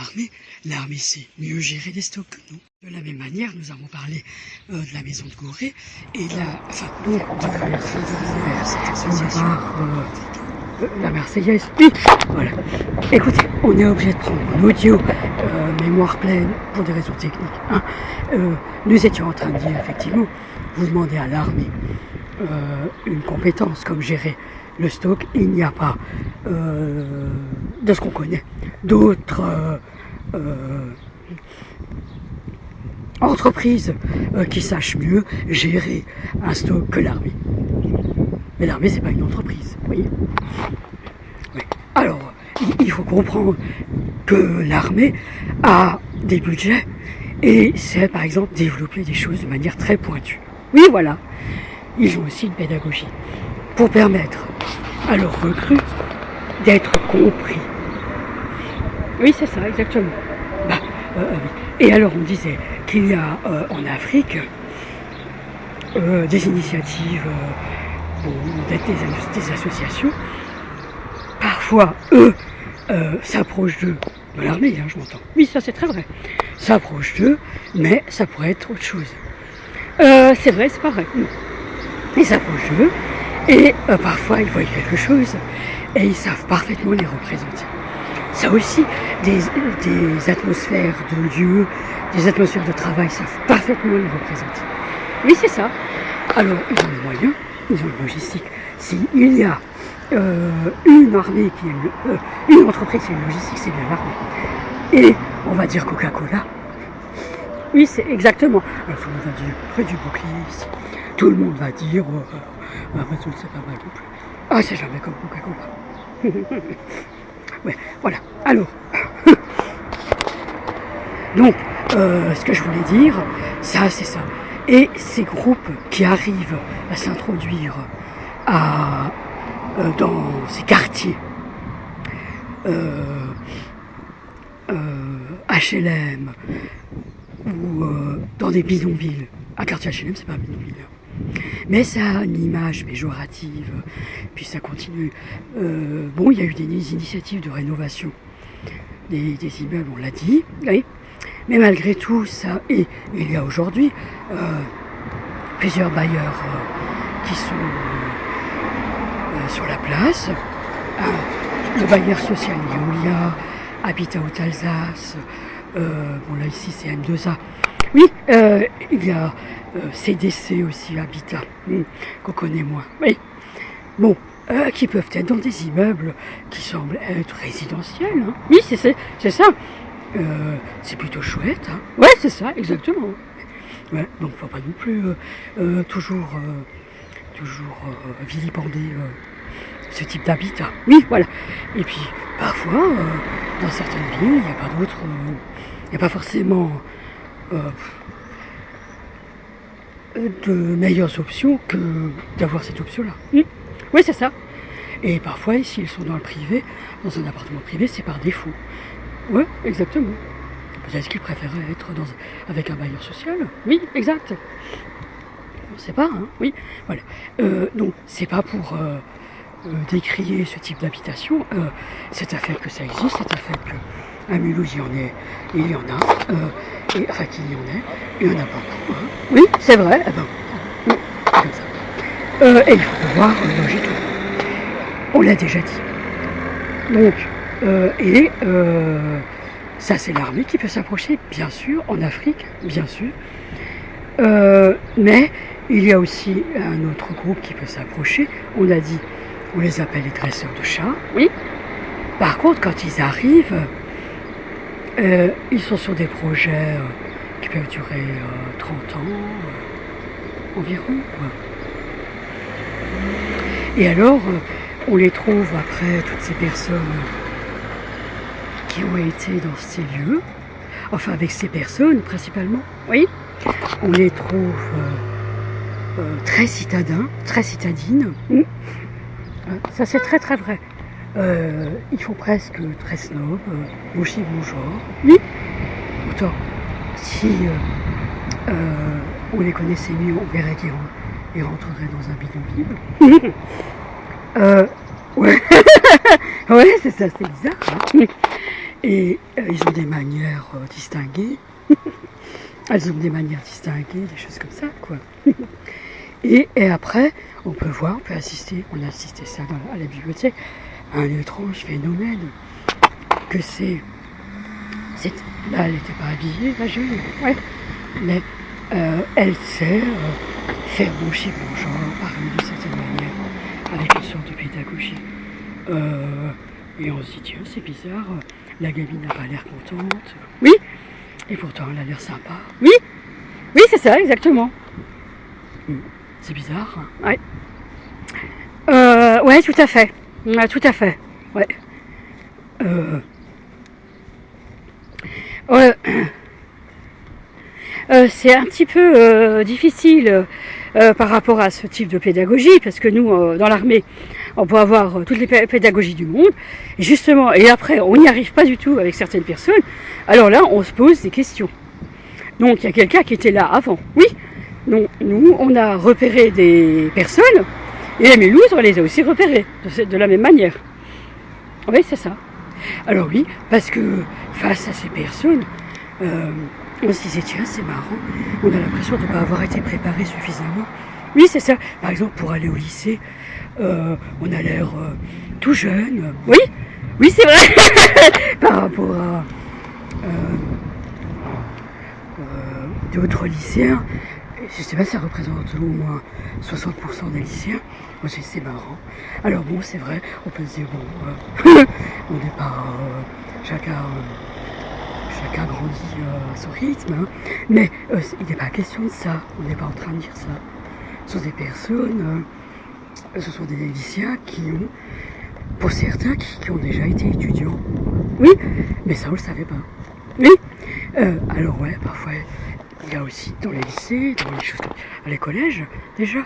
Speaker 2: l'armée sait mieux gérer les stocks que nous. De la même manière, nous avons parlé de la maison de Gorée et de la Marseillaise. Voilà. Écoutez, on est obligé de prendre un audio mémoire pleine pour des raisons techniques. Hein. Nous étions en train de dire, effectivement, vous demandez à l'armée une compétence comme gérer le stock. Il n'y a pas, de ce qu'on connaît, d'autres entreprises qui sachent mieux gérer un stock que l'armée. Mais l'armée, c'est pas une entreprise, vous voyez. Oui. Alors, il faut comprendre que l'armée a des budgets et sait, par exemple, développer des choses de manière très pointue. Oui, voilà. Ils ont aussi une pédagogie pour permettre à leurs recrues d'être compris. Oui, c'est ça, exactement. Et alors on disait qu'il y a en Afrique des initiatives, bon, des associations. Parfois, eux s'approchent d'eux, de l'armée, hein, je m'entends. Oui, ça c'est très vrai. S'approchent d'eux, mais ça pourrait être autre chose. C'est vrai, c'est pas vrai. Non. Ils s'approchent d'eux, et parfois ils voient quelque chose, et ils savent parfaitement les représenter. Ça aussi, des atmosphères de lieux, des atmosphères de travail savent parfaitement les représenter. Oui, c'est ça. Alors, ils ont les moyens, ils ont une logistique. S'il y a une armée qui est une entreprise qui a une logistique, c'est bien l'armée. Et on va dire Coca-Cola. Oui, c'est exactement. Alors, tout le monde va dire près du bouclier ici. Tout le monde va dire Amazon, c'est pas mal non plus. Ah, c'est jamais comme Coca-Cola. Ouais, voilà. Alors, donc, ce que je voulais dire, ça, c'est ça. Et ces groupes qui arrivent à s'introduire dans ces quartiers, HLM, ou dans des bidonvilles. Un quartier HLM, c'est pas un bidonville. Mais ça a une image péjorative, puis ça continue. Bon, il y a eu des initiatives de rénovation des immeubles, on l'a dit, oui. Mais malgré tout, ça, et il y a aujourd'hui plusieurs bailleurs qui sont sur la place. Le bailleur social Veolia, Habitat Haute Alsace, bon là ici c'est M2A. Oui, il y a CDC aussi, Habitat, qu'on connaît moins. Oui, bon, qui peuvent être dans des immeubles qui semblent être résidentiels. Hein. Oui, c'est ça. C'est plutôt chouette. Hein. Ouais, c'est ça, exactement. Ouais, donc faut pas non plus toujours vilipender ce type d'habitat. Oui, voilà. Et puis, parfois, dans certaines villes, il n'y a pas d'autres... il n'y a pas forcément de meilleures options que d'avoir cette option-là. Oui, c'est ça. Et parfois, s'ils sont dans le privé, dans un appartement privé, c'est par défaut. Oui, exactement. Peut-être qu'ils préféraient être avec un bailleur social. Oui, exact. On ne sait pas, hein. Oui, voilà. Donc, c'est pas pour décrier ce type d'habitation. C'est un fait que ça existe, c'est un fait qu'à Mulhouse, il y en a. Enfin, qu'il y en ait, il y en a beaucoup. Hein. Oui, c'est vrai. Eh ben, oui, c'est comme ça. Et il faut voir logiquement. On l'a déjà dit. Donc, ça c'est l'armée qui peut s'approcher, bien sûr, en Afrique, bien sûr. Mais il y a aussi un autre groupe qui peut s'approcher. On a dit, on les appelle les dresseurs de chats. Oui. Par contre, quand ils arrivent, ils sont sur des projets qui peuvent durer 30 ans environ. Quoi. Et alors, on les trouve après, toutes ces personnes qui ont été dans ces lieux, enfin avec ces personnes principalement, oui, on les trouve très citadins, très citadines. Ça c'est très très vrai. Ils font presque très snob, aussi bon genre. Oui. Autant, si on les connaissait mieux, on verrait qu'ils rentreraient dans un bidonville. Ouais, ouais, c'est ça, c'est bizarre. Hein. Et ils ont des manières distinguées. Elles ont des manières distinguées, des choses comme ça, quoi. Et après, on peut voir, on peut assister, on a assisté ça à la bibliothèque, à un étrange phénomène que c'est... Là, elle n'était pas habillée, la jeune, ouais. Mais elle sait faire bon chic, bon genre, parler d'une certaine manière, avec une sorte de pédagogie. Et on se dit, tiens, c'est bizarre, la gamine n'a pas l'air contente. Oui, et pourtant elle a l'air sympa. Oui, oui, c'est ça, exactement. C'est bizarre. Hein. Ouais. Ouais, tout à fait. Ouais, tout à fait. Ouais. C'est un petit peu difficile par rapport à ce type de pédagogie, parce que nous, dans l'armée,
Speaker 3: on peut avoir toutes les pédagogies du monde, et justement, et après, on n'y arrive pas du tout avec certaines personnes, alors là, on se pose des questions. Donc, il y a quelqu'un qui était là avant, oui. Donc, nous, on a repéré des personnes, et les Mélouses, on les a aussi repérées, de la même manière. Oui, c'est ça. Alors oui, parce que face à ces personnes, on se disait, tiens, c'est marrant, on a l'impression de ne pas avoir été préparé suffisamment. Oui, c'est ça. Par exemple, pour aller au lycée, on a l'air tout jeune. Oui, oui, c'est vrai. Par rapport à d'autres lycéens, je sais pas, ça représente au moins 60% des lycéens. Moi, c'est marrant. Alors bon, c'est vrai, on peut se dire, bon, on n'est pas... chacun grandit à son rythme, hein. Mais il n'est pas question de ça. On n'est pas en train de dire ça. Ce sont des personnes, ce sont des lycéens qui ont, pour certains, qui ont déjà été étudiants. Oui, mais ça, on le savait pas. Oui. Alors ouais, parfois... Il y a aussi dans les lycées, dans les collèges déjà,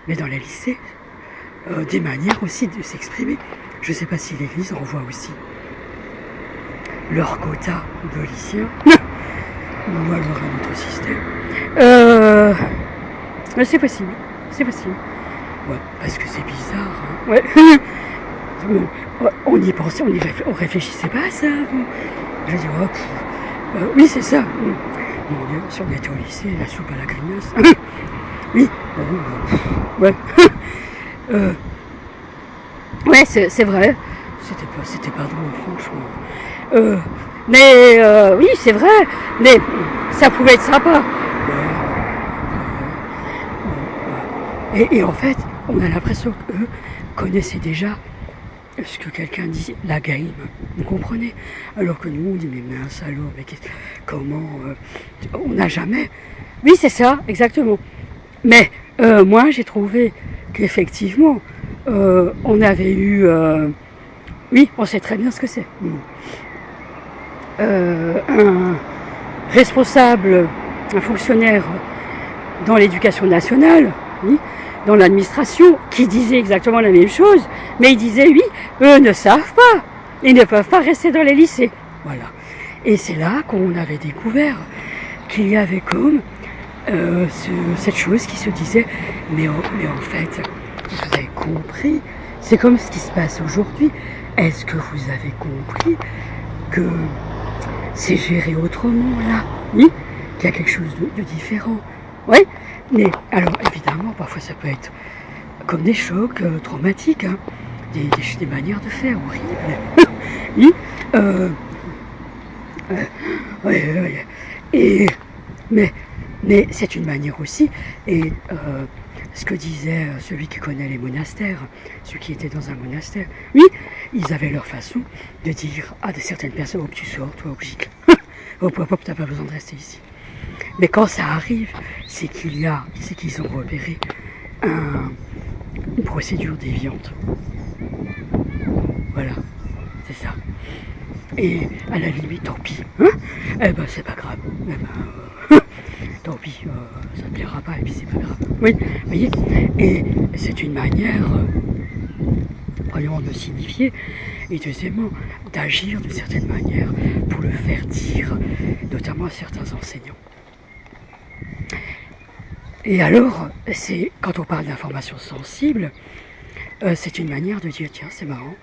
Speaker 3: mais dans les lycées, des manières aussi de s'exprimer. Je ne sais pas si l'Église renvoie aussi leur quota de lycéens, ou alors un autre système. C'est possible, c'est possible. Ouais, parce que c'est bizarre. Hein. Ouais. Bon, on y pensait, on réfléchissait pas à ça. Bon. Je dis, oui, c'est ça. Mon Dieu, si on était au lycée, la soupe à la grimace. Oui, ouais. Ouais, c'est vrai. C'était pas drôle, franchement. Mais oui, c'est vrai. Mais ça pouvait être sympa. Et en fait, on a l'impression qu'eux connaissaient déjà ce que quelqu'un dit, la game, vous comprenez? Alors que nous, on dit, mais un salaud, mais comment... on n'a jamais... Oui, c'est ça, exactement. Mais moi, j'ai trouvé qu'effectivement, on avait eu... oui, on sait très bien ce que c'est. Un responsable, un fonctionnaire dans l'éducation nationale, oui, dans l'administration, qui disait exactement la même chose, mais il disait, oui, eux ne savent pas, ils ne peuvent pas rester dans les lycées. Voilà. Et c'est là qu'on avait découvert qu'il y avait comme cette chose qui se disait, mais en fait, vous avez compris, c'est comme ce qui se passe aujourd'hui. Est-ce que vous avez compris que c'est géré autrement là? Oui, qu'il y a quelque chose de différent. Oui, mais alors évidemment, parfois ça peut être comme des chocs traumatiques, hein, des manières de faire horribles. Oui, ouais. Et mais c'est une manière aussi. Et ce que disait celui qui connaît les monastères, ceux qui étaient dans un monastère, oui, ils avaient leur façon de dire à certaines personnes, oh, tu sors, toi, au gicle. Hop, t'as pas besoin de rester ici. Mais quand ça arrive, c'est qu'ils ont repéré une procédure déviante. Voilà, c'est ça. Et à la limite, tant pis. Hein, eh ben, c'est pas grave. Eh ben, tant pis, ça ne plaira pas, et puis c'est pas grave. Oui, vous voyez. Et c'est une manière, premièrement, de signifier, et deuxièmement, d'agir d'une certaine manière pour le faire dire, notamment à certains enseignants. Et alors, quand on parle d'informations sensibles, c'est une manière de dire, tiens, c'est marrant,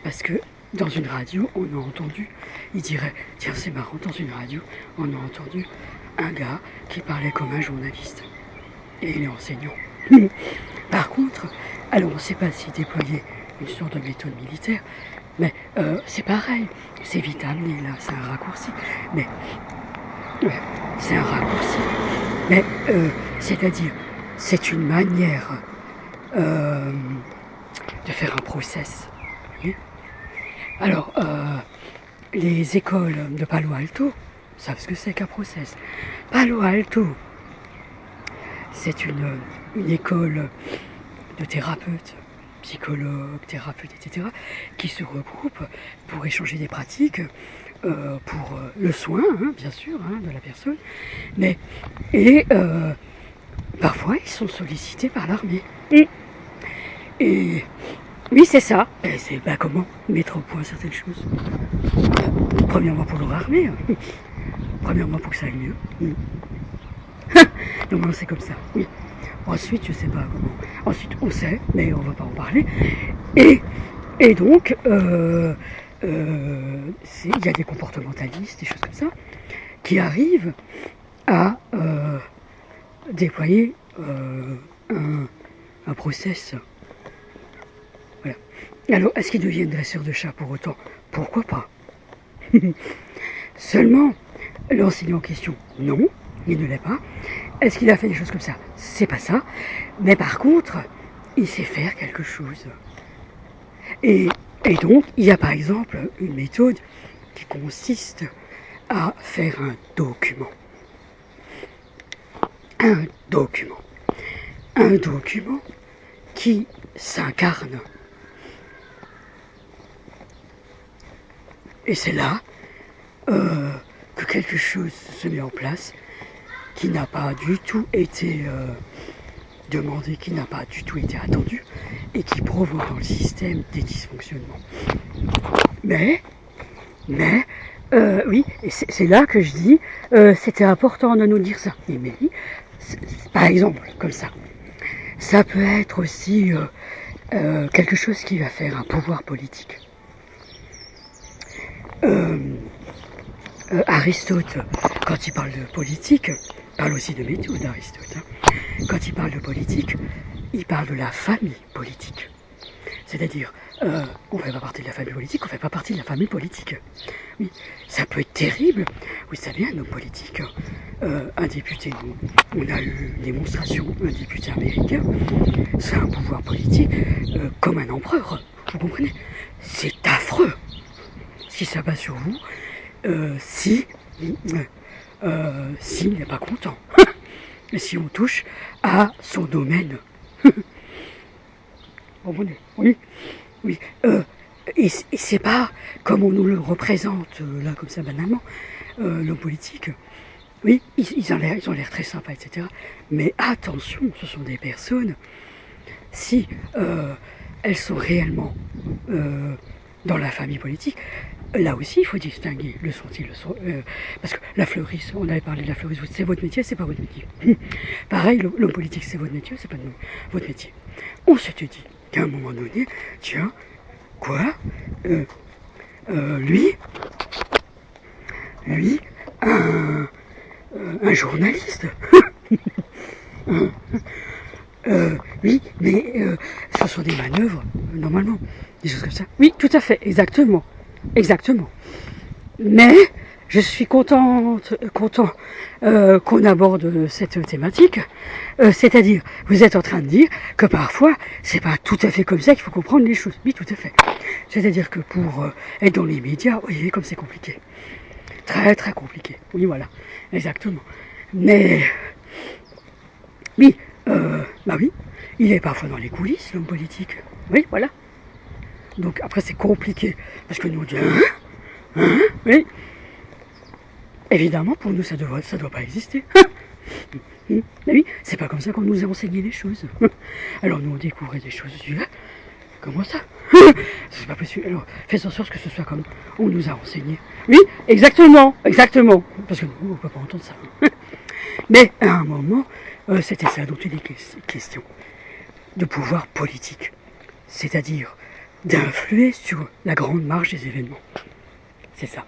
Speaker 3: parce que dans une radio, on a entendu, il dirait, tiens, c'est marrant, dans une radio, on a entendu un gars qui parlait comme un journaliste. Et il est enseignant. Par contre, alors on ne sait pas s'il déployait une sorte de méthode militaire, mais c'est pareil, c'est vite amené là, c'est un raccourci. Mais c'est un raccourci. Mais c'est-à-dire, c'est une manière de faire un process. Oui. Alors, les écoles de Palo Alto savent ce que c'est qu'un process. Palo Alto, c'est une école de thérapeutes, psychologues, thérapeutes, etc., qui se regroupent pour échanger des pratiques, pour le soin, hein, bien sûr, hein, de la personne, et parfois ils sont sollicités par l'armée. Et Oui, c'est ça. Et c'est comment mettre au point certaines choses. Premièrement pour leur armée. Premièrement pour que ça aille mieux. Donc c'est comme ça. Oui. Ensuite, je sais pas comment. Ensuite, on sait, mais on va pas en parler. Et donc, il y a des comportementalistes, des choses comme ça, qui arrivent à déployer un process. Voilà. Alors, est-ce qu'ils deviennent dresseurs de chats pour autant? Pourquoi pas? Seulement, l'enseignant en question, non, il ne l'est pas. Est-ce qu'il a fait des choses comme ça? C'est pas ça. Mais par contre, il sait faire quelque chose. Et donc, il y a par exemple une méthode qui consiste à faire un document. Un document. Un document qui s'incarne. Et c'est là que quelque chose se met en place qui n'a pas du tout été demandé, qui n'a pas du tout été attendu et qui provoque dans le système des dysfonctionnements. Mais oui, et c'est là que je dis, c'était important de nous dire ça. Mais par exemple, comme ça. Ça peut être aussi quelque chose qui va faire un pouvoir politique. Aristote, quand il parle de politique, parle aussi de méthode, Aristote. Quand il parle de politique, il parle de la famille politique. C'est-à-dire, on ne fait pas partie de la famille politique, on ne fait pas partie de la famille politique. Oui, ça peut être terrible. Vous savez, un homme politique, un député, on a eu une démonstration, un député américain, c'est un pouvoir politique comme un empereur. Vous comprenez? C'est affreux. Si ça va sur vous, s'il n'est pas content. Si on touche à son domaine. Oui, oui. Et c'est pas comme on nous le représente, là, comme ça, banalement, l'homme politique. Oui, ils ont l'air très sympas, etc. Mais attention, ce sont des personnes, si elles sont réellement dans la famille politique, là aussi, il faut distinguer le sont-ils, parce que la fleuriste, on avait parlé de la fleuriste, c'est votre métier, c'est pas votre métier. Pareil, l'homme politique, c'est votre métier, c'est pas votre métier. On se dit qu'à un moment donné, tiens, quoi, lui, un journaliste, oui, mais ce sont des manœuvres, normalement, des choses comme ça. Oui, tout à fait, exactement. Mais je suis content qu'on aborde cette thématique. C'est-à-dire, vous êtes en train de dire que parfois, c'est pas tout à fait comme ça qu'il faut comprendre les choses. Oui, tout à fait. C'est-à-dire que pour être dans les médias, vous voyez comme c'est compliqué. Très, très compliqué. Oui, voilà. Exactement. Mais, oui, bah oui, il est parfois dans les coulisses, l'homme politique. Oui, voilà. Donc après, c'est compliqué. Parce que nous, on dit, oui. Évidemment, pour nous, ça doit pas exister. Mais oui, c'est pas comme ça qu'on nous a enseigné les choses. Alors nous, on découvrait des choses. Comment ça? C'est pas possible. Alors, faites en sorte que ce soit comme on nous a enseigné. Oui, exactement. Parce que nous, on peut pas entendre ça. Mais à un moment, c'était ça dont il est question. De pouvoir politique. C'est-à-dire d'influer sur la grande marge des événements. C'est ça.